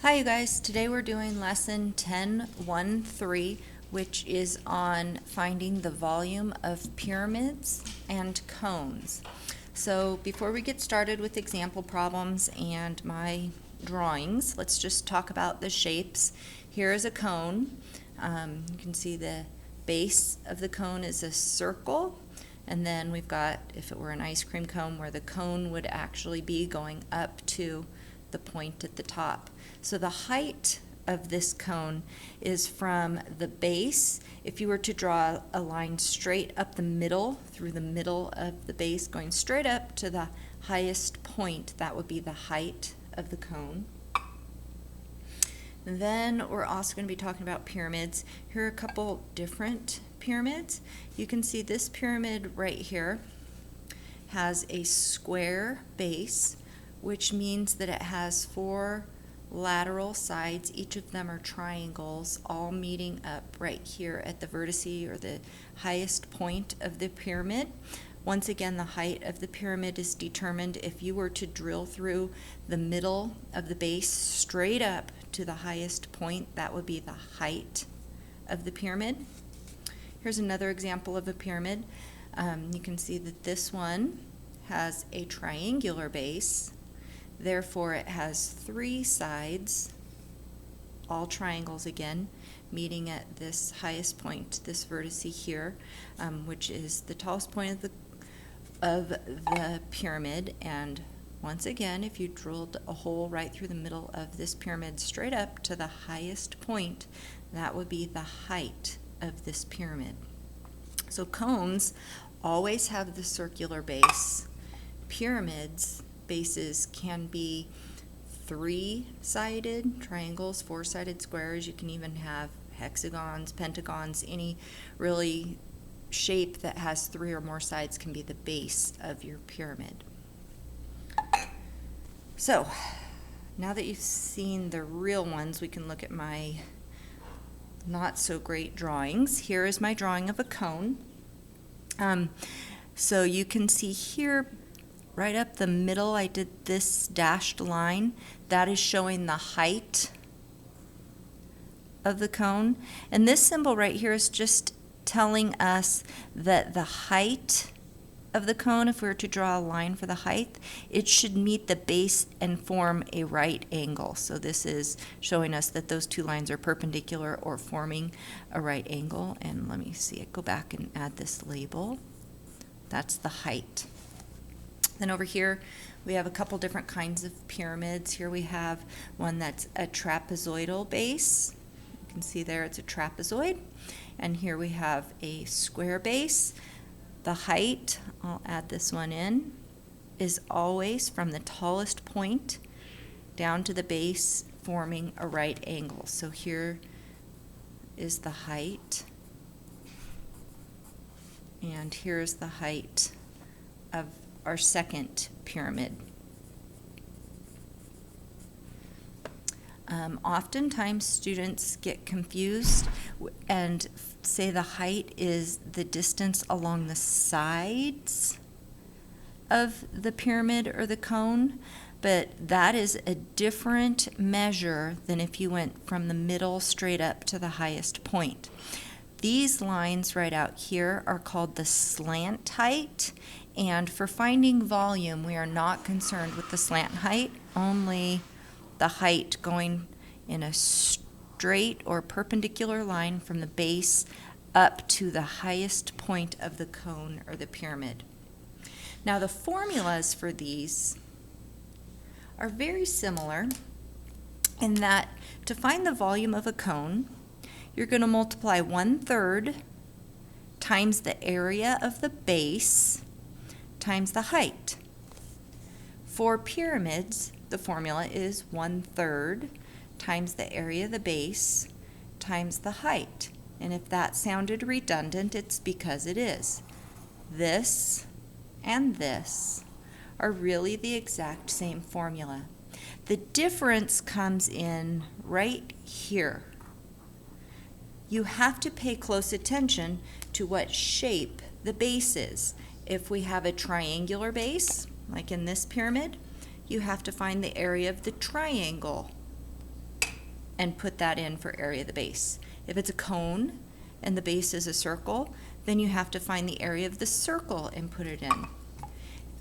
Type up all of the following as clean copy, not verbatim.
Hi you guys, today we're doing lesson 10.1.3, which is on finding the volume of pyramids and cones. So before we get started with example problems and my drawings, let's just talk about the shapes. Here is a cone. You can see the base of the cone is a circle, and then we've got, if it were an ice cream cone, where the cone would actually be going up to the point at the top. So the height of this cone is from the base. If you were to draw a line straight up the middle, through the middle of the base, going straight up to the highest point, that would be the height of the cone. And then we're also going to be talking about pyramids. Here are a couple different pyramids. You can see this pyramid right here has a square base, which means that it has four lateral sides. Each of them are triangles, all meeting up right here at the vertice, or the highest point of the pyramid. Once again, the height of the pyramid is determined if you were to drill through the middle of the base straight up to the highest point. That would be the height of the pyramid. Here's another example of a pyramid. You can see that this one has a triangular base. Therefore, it has three sides, all triangles again, meeting at this highest point, this vertice here, which is the tallest point of the pyramid. And once again, if you drilled a hole right through the middle of this pyramid straight up to the highest point, that would be the height of this pyramid. So cones always have the circular base. Pyramids bases can be three-sided triangles, four-sided squares. You can even have hexagons, pentagons. Any really shape that has three or more sides can be the base of your pyramid. So now that you've seen the real ones, we can look at my not so great drawings. Here is my drawing of a cone. So you can see here, right up the middle, I did this dashed line. That is showing the height of the cone. And this symbol right here is just telling us that the height of the cone, if we were to draw a line for the height, it should meet the base and form a right angle. So this is showing us that those two lines are perpendicular or forming a right angle. And let me see it, go back and add this label. That's the height. Then over here, we have a couple different kinds of pyramids. Here we have one that's a trapezoidal base. You can see there it's a trapezoid. And here we have a square base. The height, I'll add this one in, is always from the tallest point down to the base, forming a right angle. So here is the height. And here's the height of our second pyramid. Oftentimes students get confused and say the height is the distance along the sides of the pyramid or the cone, but that is a different measure than if you went from the middle straight up to the highest point. These lines right out here are called the slant height, and for finding volume, we are not concerned with the slant height, only the height going in a straight or perpendicular line from the base up to the highest point of the cone or the pyramid. Now the formulas for these are very similar in that to find the volume of a cone, you're going to multiply 1/3 times the area of the base times the height. For pyramids, the formula is 1/3 times the area of the base times the height. And if that sounded redundant, it's because it is. This and this are really the exact same formula. The difference comes in right here. You have to pay close attention to what shape the base is. If we have a triangular base, like in this pyramid, you have to find the area of the triangle and put that in for area of the base. If it's a cone and the base is a circle, then you have to find the area of the circle and put it in.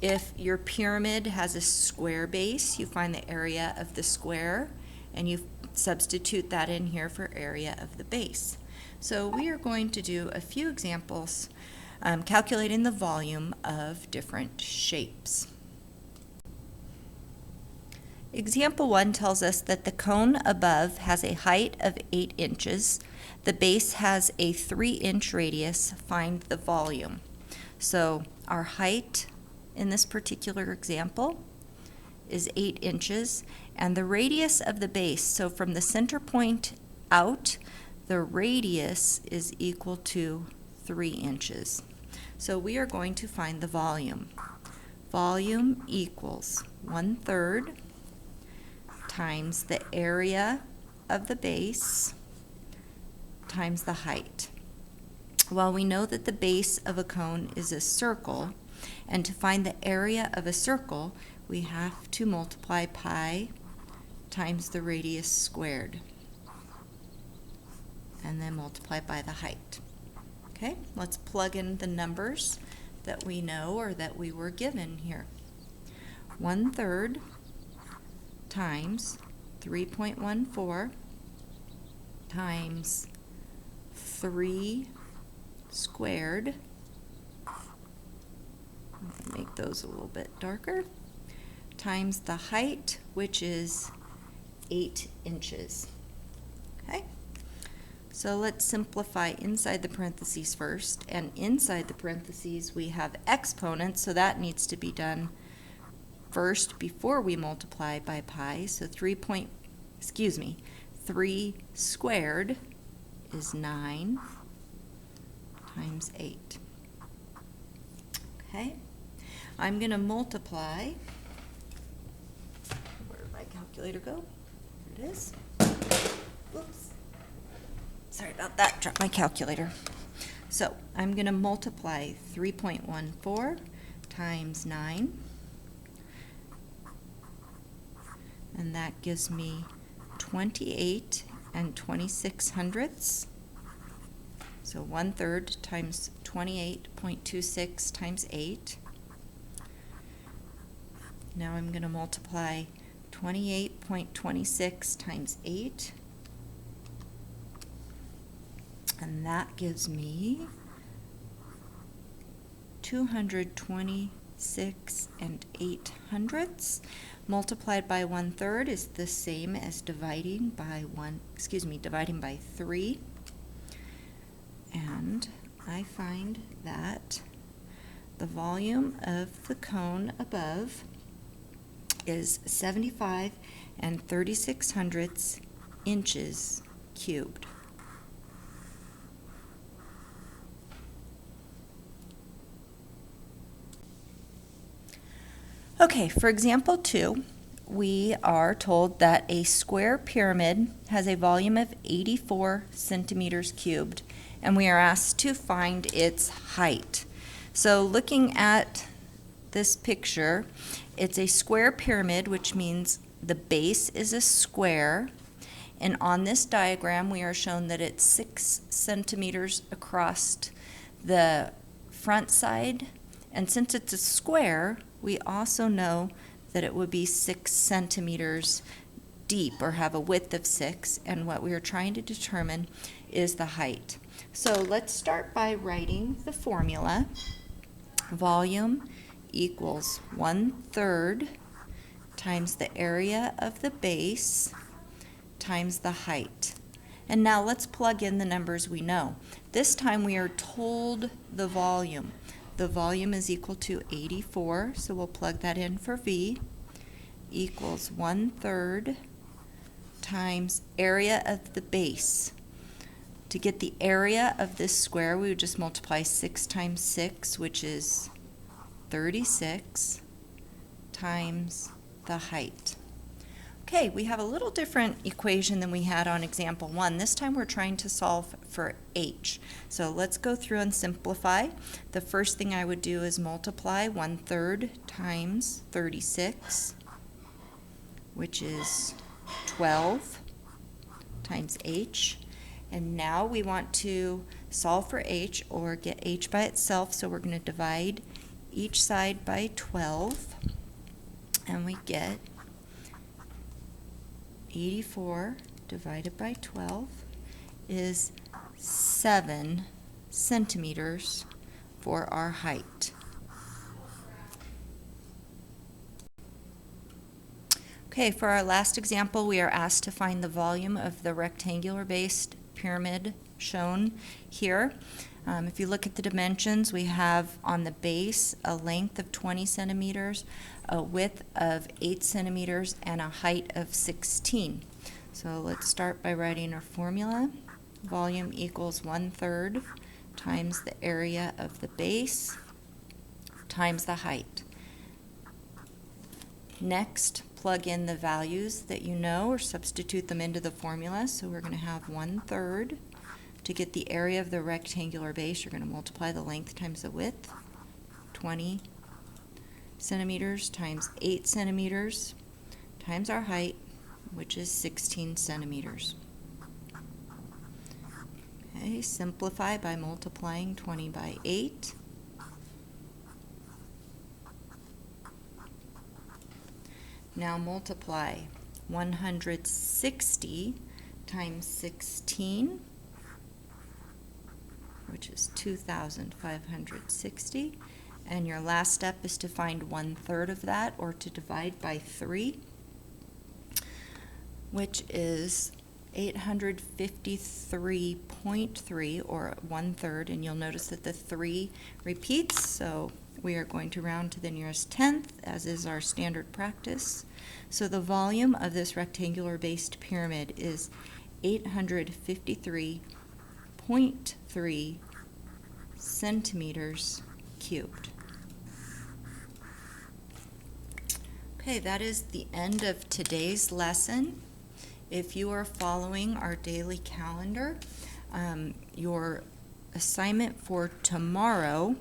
If your pyramid has a square base, you find the area of the square and you substitute that in here for area of the base. So we are going to do a few examples calculating the volume of different shapes. Example 1 tells us that the cone above has a height of 8 inches. The base has a 3-inch radius. Find the volume. So our height in this particular example is 8 inches, and the radius of the base, so from the center point out, the radius is equal to 3 inches. So we are going to find the volume. Volume equals 1/3 times the area of the base times the height. Well, we know that the base of a cone is a circle, and to find the area of a circle, we have to multiply pi times the radius squared, and then multiply by the height. Okay, let's plug in the numbers that we know or that we were given here. 1/3 times 3.14 times 3 squared. Make those a little bit darker. Times the height, which is 8 inches. Okay? So let's simplify inside the parentheses first. And inside the parentheses we have exponents, so that needs to be done first before we multiply by pi. So 3 squared is 9 times 8. Okay? I'm going to multiply. Where did my calculator go? Here it is. Oops. Sorry about that. Dropped my calculator. So I'm going to multiply 3.14 times 9. And that gives me 28 and 26/100ths. So 1/3 times 28.26 times 8. Now I'm going to multiply 28.26 times 8. And that gives me 226 and 8/100ths. Multiplied by 1/3 is the same as dividing by 3. And I find that the volume of the cone above is 75 and 36/100ths inches cubed. Okay, for example 2, we are told that a square pyramid has a volume of 84 centimeters cubed, and we are asked to find its height. So looking at this picture, it's a square pyramid, which means the base is a square, and on this diagram we are shown that it's 6 centimeters across the front side, and since it's a square, we also know that it would be 6 centimeters deep, or have a width of 6, and what we are trying to determine is the height. So let's start by writing the formula. Volume equals 1/3 times the area of the base times the height. And now let's plug in the numbers we know. This time we are told the volume. The volume is equal to 84, so we'll plug that in for V, equals 1/3 times area of the base. To get the area of this square, we would just multiply 6 times 6, which is 36, times the height. Okay, we have a little different equation than we had on example 1. This time we're trying to solve for h. So let's go through and simplify. The first thing I would do is multiply 1/3 times 36, which is 12, times h. And now we want to solve for h, or get h by itself, so we're going to divide each side by 12, and we get 84 divided by 12 is 7 centimeters for our height. Okay, for our last example, we are asked to find the volume of the rectangular-based pyramid shown here. If you look at the dimensions, we have on the base a length of 20 centimeters, a width of 8 centimeters, and a height of 16. So let's start by writing our formula. Volume equals 1/3 times the area of the base times the height. Next, plug in the values that you know, or substitute them into the formula. So we're going to have 1/3. To get the area of the rectangular base, you're going to multiply the length times the width. 20 centimeters times 8 centimeters times our height, which is 16 centimeters. Okay, simplify by multiplying 20 by 8. Now multiply 160 times 16, which is 2,560. And your last step is to find 1/3 of that, or to divide by 3, which is 853.3, or 1/3. And you'll notice that the 3 repeats, so we are going to round to the nearest tenth, as is our standard practice. So the volume of this rectangular-based pyramid is 853.3 centimeters cubed. Okay, that is the end of today's lesson. If you are following our daily calendar, your assignment for tomorrow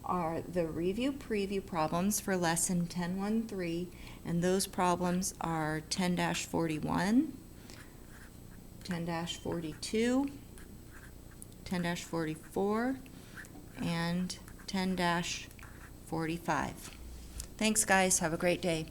are the review preview problems for lesson 10.1.3, and those problems are 10-41, 10-42, 10-44, and 10-45. Thanks, guys. Have a great day.